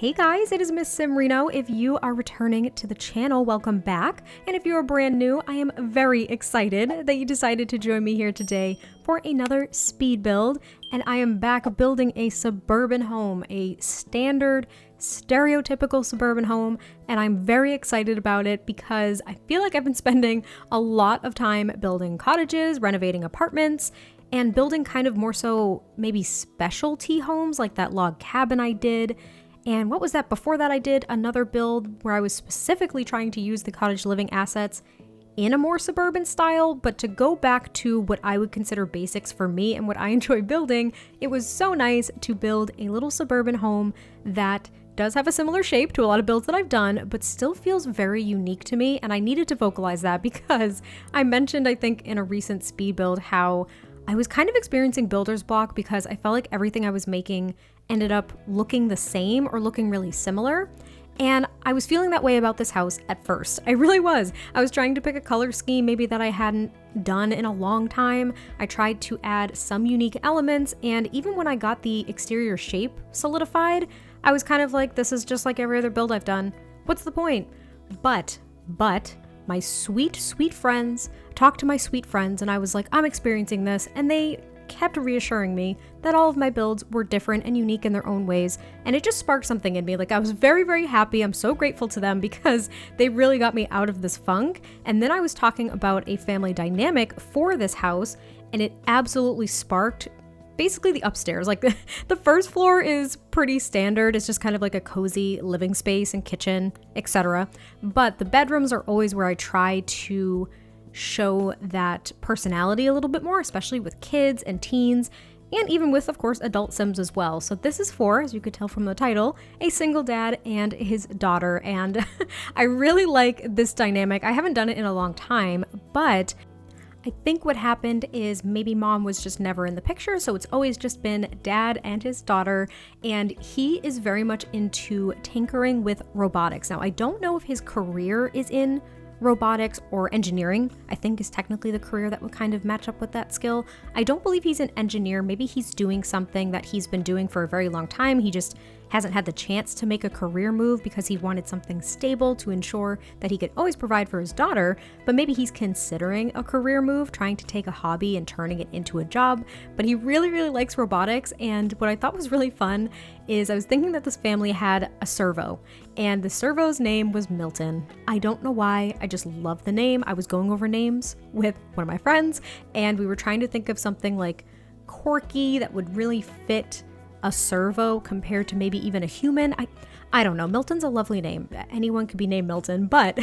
Hey guys, it is MissSimReno. If you are returning to the channel, welcome back. And if you are brand new, I am very excited that you decided to join me here today for another speed build. And I am back building a suburban home, a standard, stereotypical suburban home. And I'm very excited about it because I feel like I've been spending a lot of time building cottages, renovating apartments, and building kind of more so maybe specialty homes like that log cabin I did. And what was that? Before that, I did another build where I was specifically trying to use the cottage living assets in a more suburban style, but to go back to what I would consider basics for me and what I enjoy building, it was so nice to build a little suburban home that does have a similar shape to a lot of builds that I've done, but still feels very unique to me. And I needed to vocalize that because I mentioned, I think in a recent speed build, how I was kind of experiencing builder's block because I felt like everything I was making ended up looking the same or looking really similar. And I was feeling that way about this house at first. I really was. I was trying to pick a color scheme maybe that I hadn't done in a long time. I tried to add some unique elements, and even when I got the exterior shape solidified, I was kind of like, this is just like every other build I've done. What's the point? But my sweet friends, talked to my sweet friends, and I was like, I'm experiencing this, and they kept reassuring me that all of my builds were different and unique in their own ways, and it just sparked something in me. Like, I was very happy. I'm so grateful to them because they really got me out of this funk. And then I was talking about a family dynamic for this house, and it absolutely sparked basically the upstairs. Like the first floor is pretty standard. It's just kind of like a cozy living space and kitchen, etc. But the bedrooms are always where I try to show that personality a little bit more, especially with kids and teens, and even with, of course, adult Sims as well. So this is for, as you could tell from the title, a single dad and his daughter. And I really like this dynamic. I haven't done it in a long time, but I think what happened is maybe mom was just never in the picture, so it's always just been dad and his daughter, and he is very much into tinkering with robotics. Now, I don't know if his career is in robotics or engineering, I think is technically the career that would kind of match up with that skill. I don't believe he's an engineer. Maybe he's doing something that he's been doing for a very long time. He just hasn't had the chance to make a career move because he wanted something stable to ensure that he could always provide for his daughter. But maybe he's considering a career move, trying to take a hobby and turning it into a job. But he really likes robotics. And what I thought was really fun is I was thinking that this family had a servo, and the servo's name was Milton. I don't know why, I just love the name. I was going over names with one of my friends, and we were trying to think of something like quirky that would really fit a servo compared to maybe even a human. I don't know. Milton's a lovely name. Anyone could be named Milton, but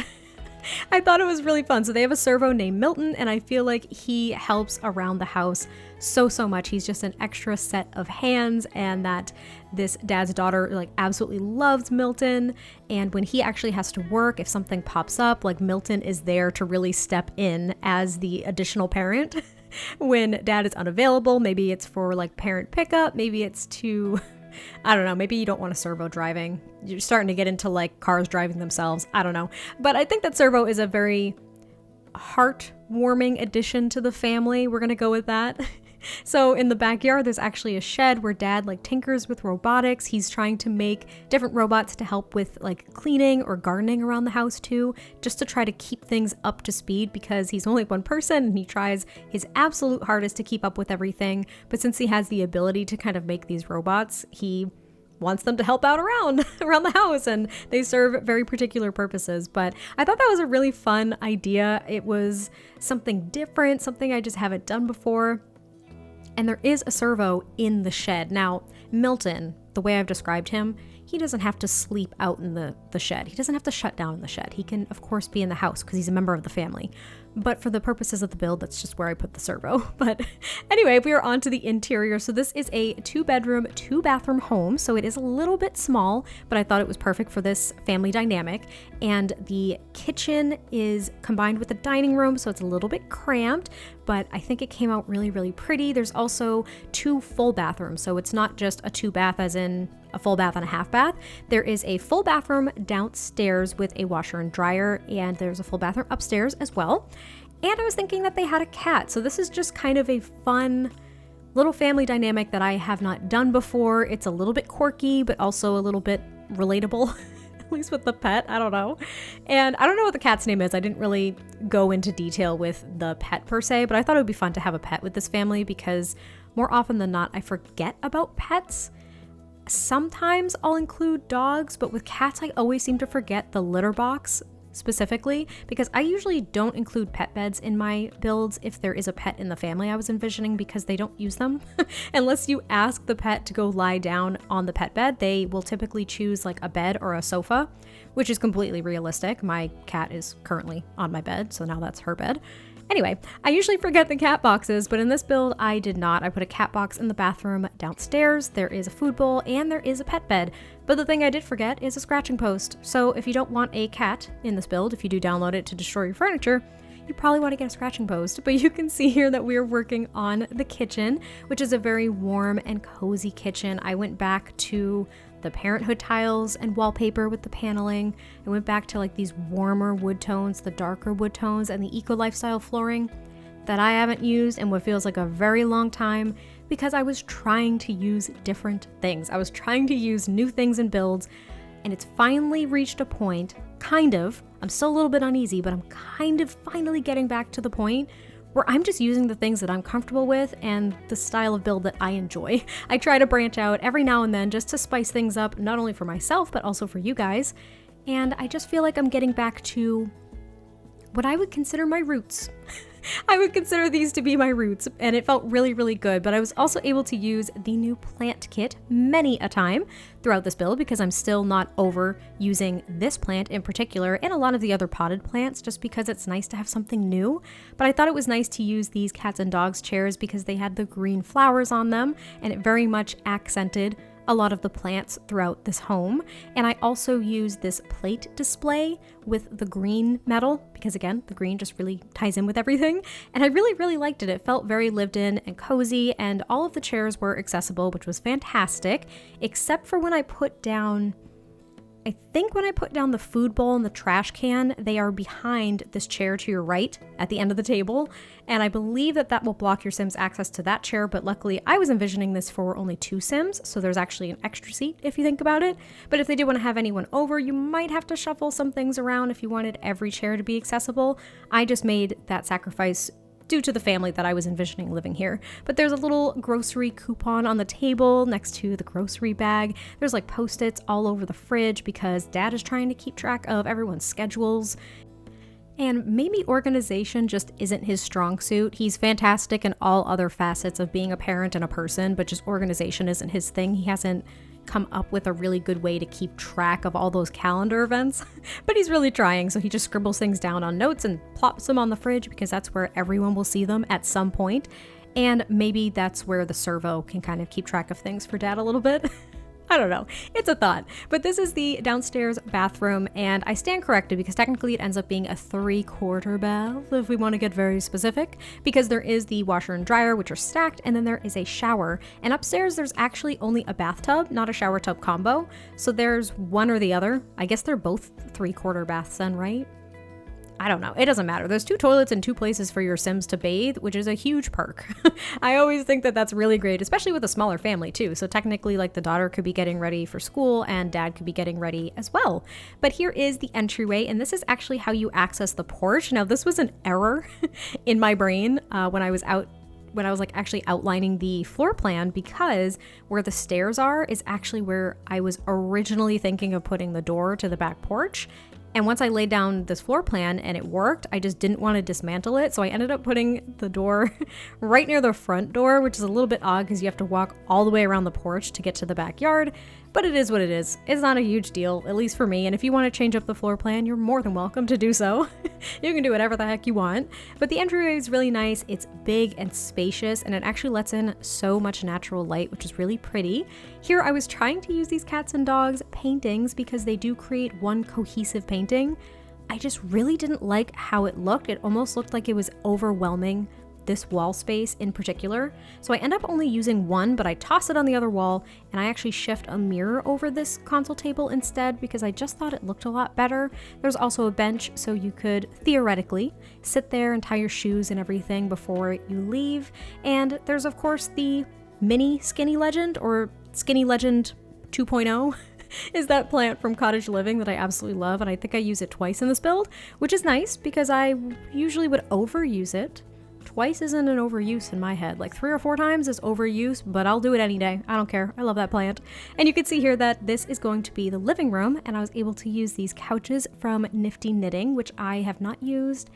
I thought it was really fun. So they have a servo named Milton, and I feel like he helps around the house so much. He's just an extra set of hands, and that this dad's daughter like absolutely loves Milton. And when he actually has to work, if something pops up, like Milton is there to really step in as the additional parent. When dad is unavailable, maybe it's for like parent pickup, maybe it's to, I don't know, maybe you don't want a servo driving. You're starting to get into like cars driving themselves. I don't know. But I think that servo is a very heartwarming addition to the family. We're going to go with that. So in the backyard, there's actually a shed where dad like tinkers with robotics. He's trying to make different robots to help with like cleaning or gardening around the house too, just to try to keep things up to speed because he's only one person and he tries his absolute hardest to keep up with everything. But since he has the ability to kind of make these robots, he wants them to help out around the house, and they serve very particular purposes. But I thought that was a really fun idea. It was something different, something I just haven't done before. And there is a servo in the shed. Now, Milton, the way I've described him, he doesn't have to sleep out in the shed. He doesn't have to shut down in the shed. He can, of course, be in the house because he's a member of the family. But for the purposes of the build, that's just where I put the servo. But anyway, we are on to the interior. So this is a 2-bedroom, 2-bathroom home. So it is a little bit small, but I thought it was perfect for this family dynamic. And the kitchen is combined with the dining room, so it's a little bit cramped, but I think it came out really pretty. There's also 2 full bathrooms. So it's not just a 2-bath as in a full bath and a half bath. There is a full bathroom downstairs with a washer and dryer, and there's a full bathroom upstairs as well. And I was thinking that they had a cat. So this is just kind of a fun little family dynamic that I have not done before. It's a little bit quirky, but also a little bit relatable, at least with the pet. I don't know. And I don't know what the cat's name is. I didn't really go into detail with the pet per se, but I thought it would be fun to have a pet with this family because more often than not, I forget about pets. Sometimes I'll include dogs, but with cats, I always seem to forget the litter box specifically because I usually don't include pet beds in my builds if there is a pet in the family I was envisioning because they don't use them. Unless you ask the pet to go lie down on the pet bed, they will typically choose like a bed or a sofa, which is completely realistic. My cat is currently on my bed, so now that's her bed. Anyway, I usually forget the cat boxes, but in this build, I did not. I put a cat box in the bathroom downstairs, there is a food bowl, and there is a pet bed. But the thing I did forget is a scratching post. So if you don't want a cat in this build, if you do download it to destroy your furniture, you probably want to get a scratching post. But you can see here that we're working on the kitchen, which is a very warm and cozy kitchen. I went back to the Parenthood tiles and wallpaper with the paneling. I went back to like these warmer wood tones, the darker wood tones, and the eco lifestyle flooring that I haven't used in what feels like a very long time because I was trying to use different things. I was trying to use new things in builds, and it's finally reached a point, I'm still a little bit uneasy, but I'm kind of finally getting back to the point where I'm just using the things that I'm comfortable with and the style of build that I enjoy. I try to branch out every now and then just to spice things up, not only for myself, but also for you guys. And I just feel like I'm getting back to what I would consider my roots. I would consider these to be my roots, and it felt really, really good. But I was also able to use the new plant kit many a time throughout this build because I'm still not over using this plant in particular and a lot of the other potted plants just because it's nice to have something new. But I thought it was nice to use these cats and dogs chairs because they had the green flowers on them and it very much accented a lot of the plants throughout this home. And I also used this plate display with the green metal because again, the green just really ties in with everything. And I really, really liked it. It felt very lived in and cozy, and all of the chairs were accessible, which was fantastic, except for when I put down the food bowl and the trash can, they are behind this chair to your right at the end of the table. And I believe that will block your Sims access to that chair. But luckily I was envisioning this for only 2 Sims. So there's actually an extra seat if you think about it. But if they did want to have anyone over, you might have to shuffle some things around if you wanted every chair to be accessible. I just made that sacrifice due to the family that I was envisioning living here. But there's a little grocery coupon on the table next to the grocery bag. There's like Post-its all over the fridge because Dad is trying to keep track of everyone's schedules. And maybe organization just isn't his strong suit. He's fantastic in all other facets of being a parent and a person, but just organization isn't his thing. He hasn't come up with a really good way to keep track of all those calendar events, but he's really trying. So he just scribbles things down on notes and plops them on the fridge because that's where everyone will see them at some point. And maybe that's where the Servo can kind of keep track of things for Dad a little bit. I don't know. It's a thought. But this is the downstairs bathroom, and I stand corrected because technically it ends up being a 3/4 bath if we want to get very specific, because there is the washer and dryer, which are stacked, and then there is a shower. And upstairs there's actually only a bathtub, not a shower tub combo. So there's one or the other. I guess they're both 3/4 baths then, right? I don't know. It doesn't matter. There's 2 toilets and 2 places for your Sims to bathe, which is a huge perk. I always think that that's really great, especially with a smaller family too. So technically, like, the daughter could be getting ready for school and Dad could be getting ready as well. But here is the entryway, and this is actually how you access the porch. Now, this was an error in my brain when I was actually outlining the floor plan, because where the stairs are is actually where I was originally thinking of putting the door to the back porch. And once I laid down this floor plan and it worked, I just didn't want to dismantle it. So I ended up putting the door right near the front door, which is a little bit odd because you have to walk all the way around the porch to get to the backyard. But it is what it is. It's not a huge deal, at least for me. And if you want to change up the floor plan, you're more than welcome to do so. You can do whatever the heck you want. But the entryway is really nice. It's big and spacious, and it actually lets in so much natural light, which is really pretty. Here I was trying to use these cats and dogs paintings because they do create one cohesive painting. I just really didn't like how it looked. It almost looked like it was overwhelming this wall space in particular. So I end up only using one, but I toss it on the other wall, and I actually shift a mirror over this console table instead because I just thought it looked a lot better. There's also a bench, so you could theoretically sit there and tie your shoes and everything before you leave. And there's of course the mini Skinny Legend, or Skinny Legend 2.0. is that plant from Cottage Living that I absolutely love, and I think I use it twice in this build, which is nice because I usually would overuse it. Twice isn't an overuse in my head. Like 3 or 4 times is overuse, but I'll do it any day. I don't care. I love that plant. And you can see here that this is going to be the living room, and I was able to use these couches from Nifty Knitting, which I have not used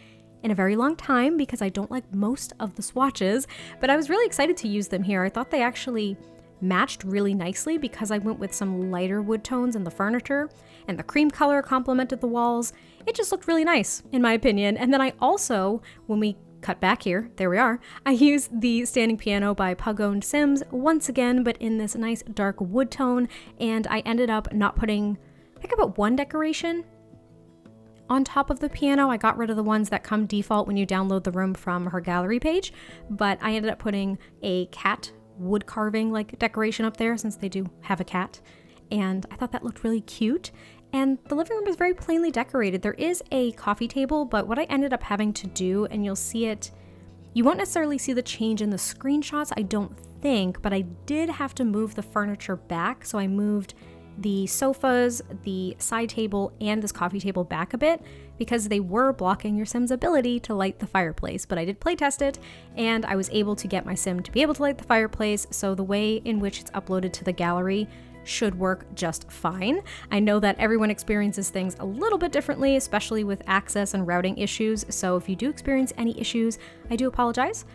in a very long time because I don't like most of the swatches, but I was really excited to use them here. I thought they actually matched really nicely because I went with some lighter wood tones in the furniture, and the cream color complemented the walls. It just looked really nice, in my opinion. And then I also, when we cut back here, there we are, I used the standing piano by Pug-Owned Sims once again, but in this nice dark wood tone, and I ended up not putting, I think I put one decoration on top of the piano. I got rid of the ones that come default when you download the room from her gallery page, but I ended up putting a cat wood carving like decoration up there since they do have a cat, and I thought that looked really cute. And the living room is very plainly decorated. There is a coffee table, but what I ended up having to do, and you'll see it, you won't necessarily see the change in the screenshots, I don't think, but I did have to move the furniture back. So I moved the sofas, the side table, and this coffee table back a bit because they were blocking your Sim's ability to light the fireplace. But I did play test it, and I was able to get my Sim to be able to light the fireplace, so the way in which it's uploaded to the gallery should work just fine. I know that everyone experiences things a little bit differently, especially with access and routing issues, so if you do experience any issues, I do apologize.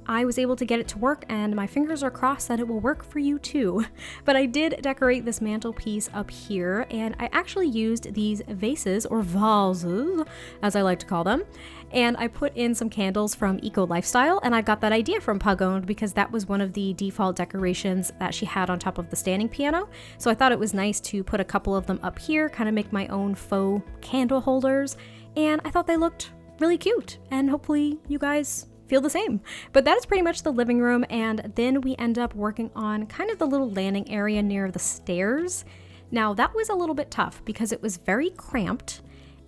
I was able to get it to work, and my fingers are crossed that it will work for you too. But I did decorate this mantelpiece up here, and I actually used these vases, or vases, as I like to call them, and I put in some candles from Eco Lifestyle, and I got that idea from Pug-Owned because that was one of the default decorations that she had on top of the standing piano. So I thought it was nice to put a couple of them up here, kind of make my own faux candle holders, and I thought they looked really cute, and hopefully you guys feel the same. But that is pretty much the living room, and then we end up working on kind of the little landing area near the stairs. Now that was a little bit tough because it was very cramped,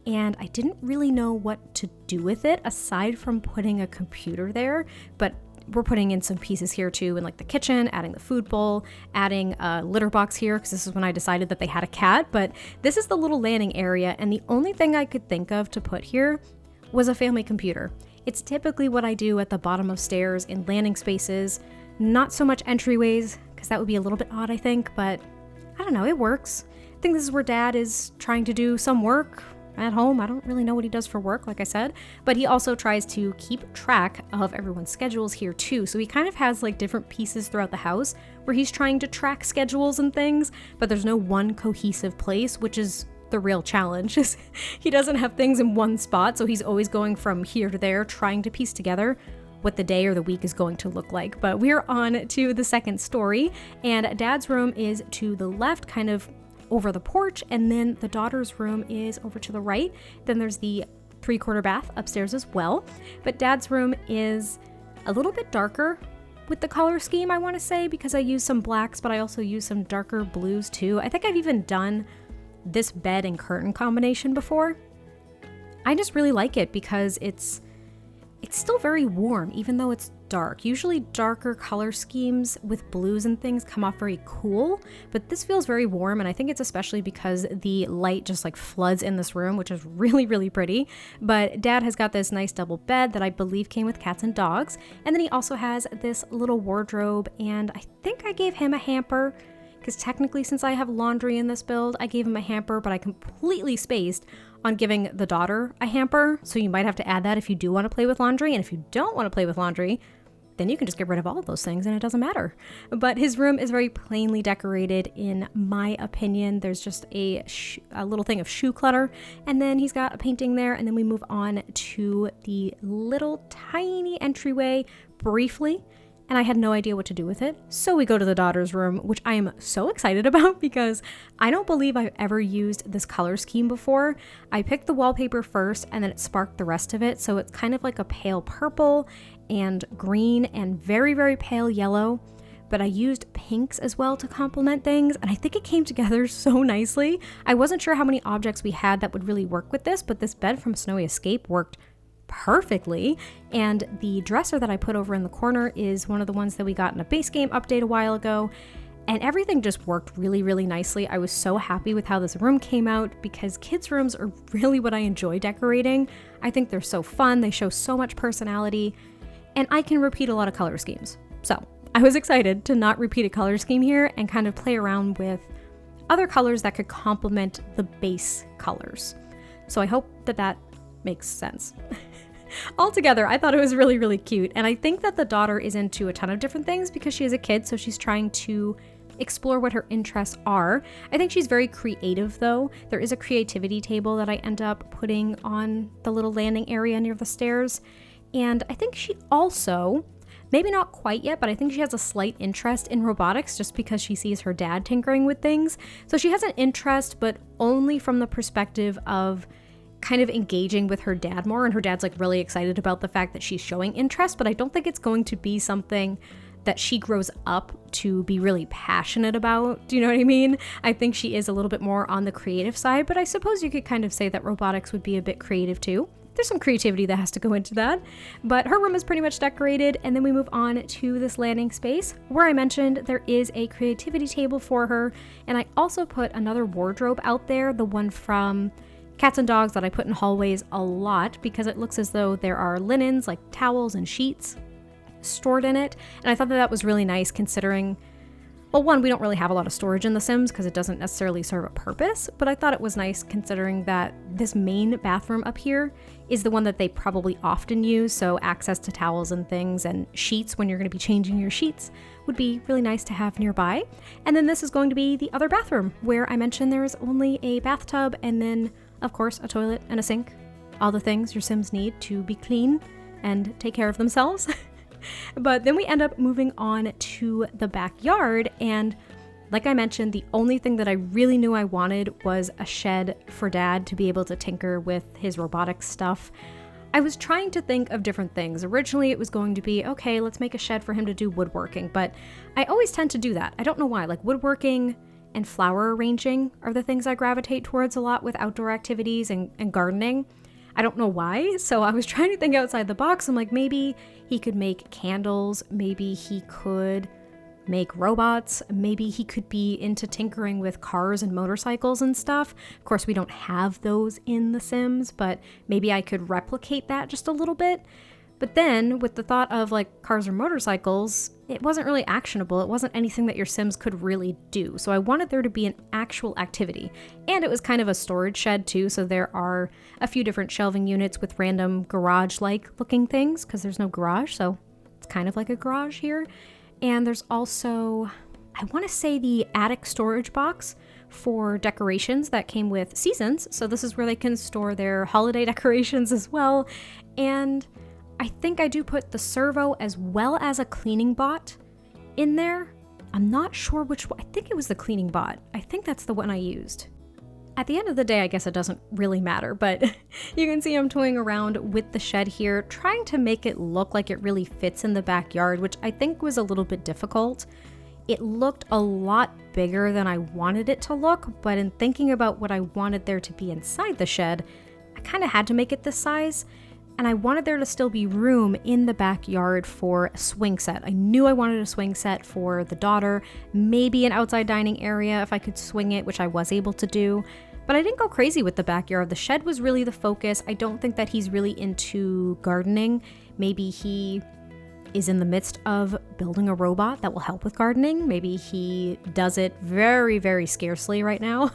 and I didn't really know what to do with it aside from putting a computer there, but we're putting in some pieces here too, in like the kitchen, adding the food bowl, adding a litter box here, because this is when I decided that they had a cat. But this is the little landing area, and the only thing I could think of to put here was a family computer. It's typically what I do at the bottom of stairs in landing spaces, not so much entryways, because that would be a little bit odd, I think, but I don't know, it works. I think this is where Dad is trying to do some work at home. I don't really know what he does for work, like I said, but he also tries to keep track of everyone's schedules here too. So he kind of has like different pieces throughout the house where he's trying to track schedules and things, but there's no one cohesive place, which is the real challenge. Is he doesn't have things in one spot, so he's always going from here to there trying to piece together what the day or the week is going to look like. But we're on to the second story, and Dad's room is to the left, kind of over the porch, and then the daughter's room is over to the right. Then there's the 3/4 bath upstairs as well. But Dad's room is a little bit darker with the color scheme, I want to say, because I use some blacks, but I also use some darker blues too. I think I've even done this bed and curtain combination before. I just really like it because it's still very warm even though it's dark. Usually darker color schemes with blues and things come off very cool, but this feels very warm, and I think it's especially because the light just like floods in this room, which is really, really pretty. But Dad has got this nice double bed that I believe came with cats and dogs, and then he also has this little wardrobe, and I think I gave him a hamper because technically, since I have laundry in this build, I gave him a hamper, but I completely spaced on giving the daughter a hamper. So you might have to add that if you do want to play with laundry. And if you don't want to play with laundry, then you can just get rid of all of those things and it doesn't matter. But his room is very plainly decorated, in my opinion. There's just a little thing of shoe clutter, and then he's got a painting there, and then we move on to the little tiny entryway briefly. And I had no idea what to do with it. So we go to the daughter's room, which I am so excited about because I don't believe I've ever used this color scheme before. I picked the wallpaper first and then it sparked the rest of it. So it's kind of like a pale purple and green and very, very pale yellow. But I used pinks as well to complement things, and I think it came together so nicely. I wasn't sure how many objects we had that would really work with this, but this bed from Snowy Escape worked perfectly. And the dresser that I put over in the corner is one of the ones that we got in a base game update a while ago, And everything just worked really, really nicely. I was so happy with how this room came out because kids' rooms are really what I enjoy decorating. I think they're so fun. They show so much personality, and I can repeat a lot of color schemes. So I was excited to not repeat a color scheme here and kind of play around with other colors that could complement the base colors. So I hope that that makes sense. Altogether, I thought it was really, really cute. And I think that the daughter is into a ton of different things because she is a kid, so she's trying to explore what her interests are. I think she's very creative though. There is a creativity table that I end up putting on the little landing area near the stairs. And I think she also, maybe not quite yet, but I think she has a slight interest in robotics just because she sees her dad tinkering with things. So she has an interest, but only from the perspective of kind of engaging with her dad more. And her dad's like really excited about the fact that she's showing interest, but I don't think it's going to be something that she grows up to be really passionate about. Do you know what I mean? I think she is a little bit more on the creative side, but I suppose you could kind of say that robotics would be a bit creative too. There's some creativity that has to go into that, but her room is pretty much decorated. And then we move on to this landing space where I mentioned there is a creativity table for her. And I also put another wardrobe out there, the one from Cats and Dogs that I put in hallways a lot because it looks as though there are linens like towels and sheets stored in it. And I thought that that was really nice considering, well, one, we don't really have a lot of storage in The Sims because it doesn't necessarily serve a purpose, but I thought it was nice considering that this main bathroom up here is the one that they probably often use, so access to towels and things and sheets when you're going to be changing your sheets would be really nice to have nearby. And then this is going to be the other bathroom where I mentioned there is only a bathtub and then, of course, a toilet and a sink. All the things your Sims need to be clean and take care of themselves. But then we end up moving on to the backyard, and like I mentioned, the only thing that I really knew I wanted was a shed for Dad to be able to tinker with his robotics stuff. I was trying to think of different things. Originally it was going to be, okay, let's make a shed for him to do woodworking, but I always tend to do that. I don't know why, like woodworking and flower arranging are the things I gravitate towards a lot with outdoor activities and gardening. I don't know why, so I was trying to think outside the box. I'm like, maybe he could make candles, maybe he could make robots, maybe he could be into tinkering with cars and motorcycles and stuff. Of course, we don't have those in The Sims, but maybe I could replicate that just a little bit. But then with the thought of like cars or motorcycles, it wasn't really actionable. It wasn't anything that your Sims could really do. So I wanted there to be an actual activity. And it was kind of a storage shed too. So there are a few different shelving units with random garage-like looking things because there's no garage. So it's kind of like a garage here. And there's also, I want to say, the attic storage box for decorations that came with seasons. So this is where they can store their holiday decorations as well. And I think I do put the Servo as well as a cleaning bot in there. I'm not sure which one. I think it was the cleaning bot. I think that's the one I used. At the end of the day, I guess it doesn't really matter, but you can see I'm toying around with the shed here, trying to make it look like it really fits in the backyard, which I think was a little bit difficult. It looked a lot bigger than I wanted it to look, but in thinking about what I wanted there to be inside the shed, I kind of had to make it this size. And I wanted there to still be room in the backyard for a swing set. I knew I wanted a swing set for the daughter, maybe an outside dining area if I could swing it, which I was able to do. But I didn't go crazy with the backyard. The shed was really the focus. I don't think that he's really into gardening. Maybe he is in the midst of building a robot that will help with gardening. Maybe he does it very, very scarcely right now.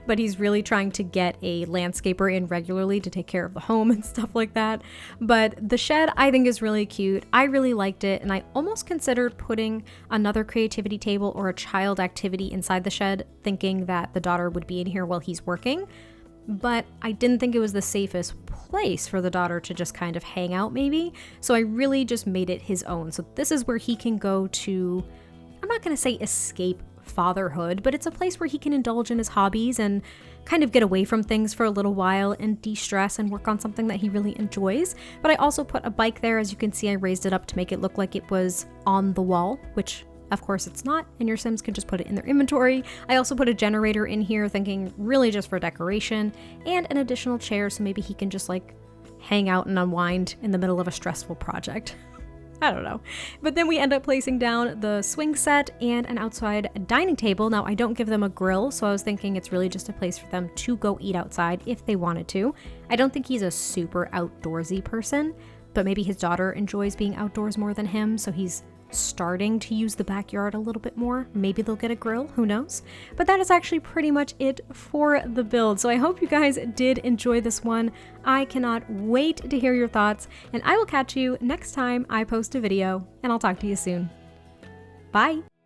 But he's really trying to get a landscaper in regularly to take care of the home and stuff like that. But the shed I think is really cute. I really liked it, and I almost considered putting another creativity table or a child activity inside the shed, thinking that the daughter would be in here while he's working. But I didn't think it was the safest place for the daughter to just kind of hang out maybe. So I really just made it his own. So this is where he can go to, I'm not going to say escape fatherhood, but it's a place where he can indulge in his hobbies and kind of get away from things for a little while and de-stress and work on something that he really enjoys. But I also put a bike there. As you can see, I raised it up to make it look like it was on the wall, which of course it's not, and your Sims can just put it in their inventory. I also put a generator in here, thinking really just for decoration, and an additional chair so maybe he can just like hang out and unwind in the middle of a stressful project. I don't know. But then we end up placing down the swing set and an outside dining table. Now, I don't give them a grill, so I was thinking it's really just a place for them to go eat outside if they wanted to. I don't think he's a super outdoorsy person, but maybe his daughter enjoys being outdoors more than him, so he's starting to use the backyard a little bit more. Maybe they'll get a grill, who knows? But that is actually pretty much it for the build. So I hope you guys did enjoy this one. I cannot wait to hear your thoughts, and I will catch you next time I post a video, and I'll talk to you soon. Bye!